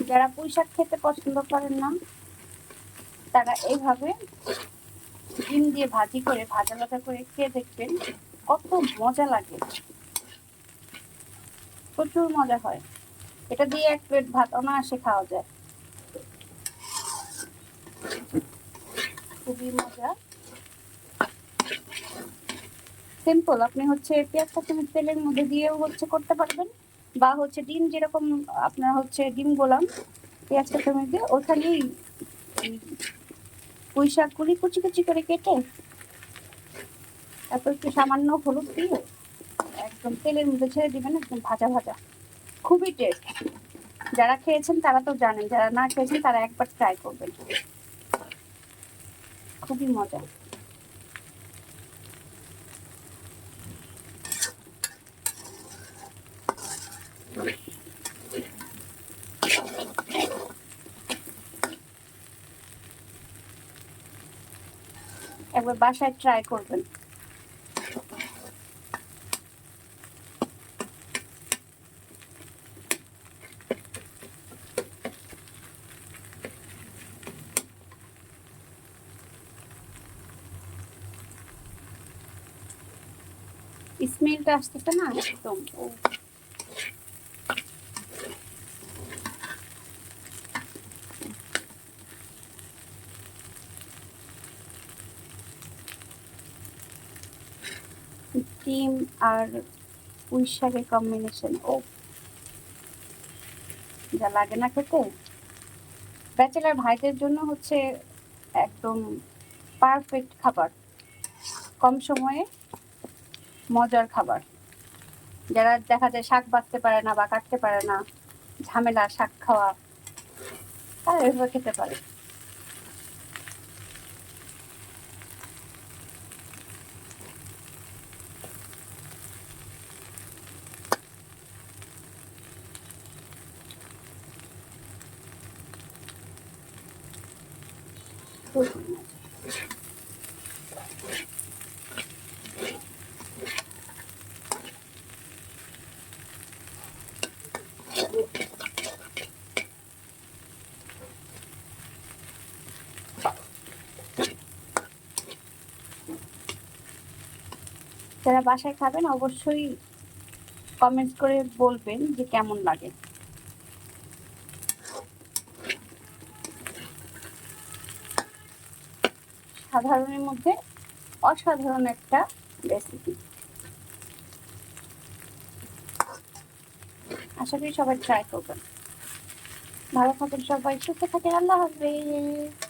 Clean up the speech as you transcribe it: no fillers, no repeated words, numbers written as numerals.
যারা পুঁই শাক খেতে পছন্দ করেন না তারা এইভাবে ডিম দিয়ে ভাজি করে ভাজা ভাজা করে খেয়ে দেখবেন, কত মজা লাগে, প্রচুর মজা হয়। এটা দিয়ে এক প্লেট ভাত অনায়াসে খাওয়া যায়, খুবই মজা, সিম্পল। আপনি হচ্ছে পেঁয়াজ কাঁচামরিচ তেলের মধ্যে দিয়েও হচ্ছে করতে পারবেন, বা হচ্ছে ডিম যেরকম আপনার হচ্ছে ডিম গোলাম পেঁয়াজ কাঁচামরিচ দিয়ে ওখানেই পুঁই শাকগুলি কুচি কুচি করে কেটে তারপর একটু সামান্য হলুদ দিয়ে একদম তেলের মধ্যে ছেড়ে দিবেন, একদম ভাজা ভাজা, খুবই টেস্ট। যারা খেয়েছেন তারা তো জানেন, যারা না খেয়েছেন তারা একবার ট্রাই করবেন, খুবই মজা। একবার বাসায় ট্রাই করবেন। স্মেলটা আসতেছে না একদম, ডিম আর পুঁই শাকের কম্বিনেশন, ও যা লাগে না খেতে। ব্যাচেলার ভাইদের জন্য হচ্ছে একদম পারফেক্ট খাবার, কম সময়ে মজার খাবার। যারা দেখা যায় শাক বাছতে পারে না বা কাটতে পারে না, ঝামেলা শাক খাওয়া, তারা এভাবে খেতে পারে। যারা বাসায় খাবেন অবশ্যই কমেন্টস করে বলবেন যে কেমন লাগে। সাধারণের মধ্যে অসাধারণ একটা রেসিপি, আশা করি সবাই ট্রাই করবেন। ভালো থাকেন সবাই, সুস্থ থাকেন, আল্লাহ হাফেজ।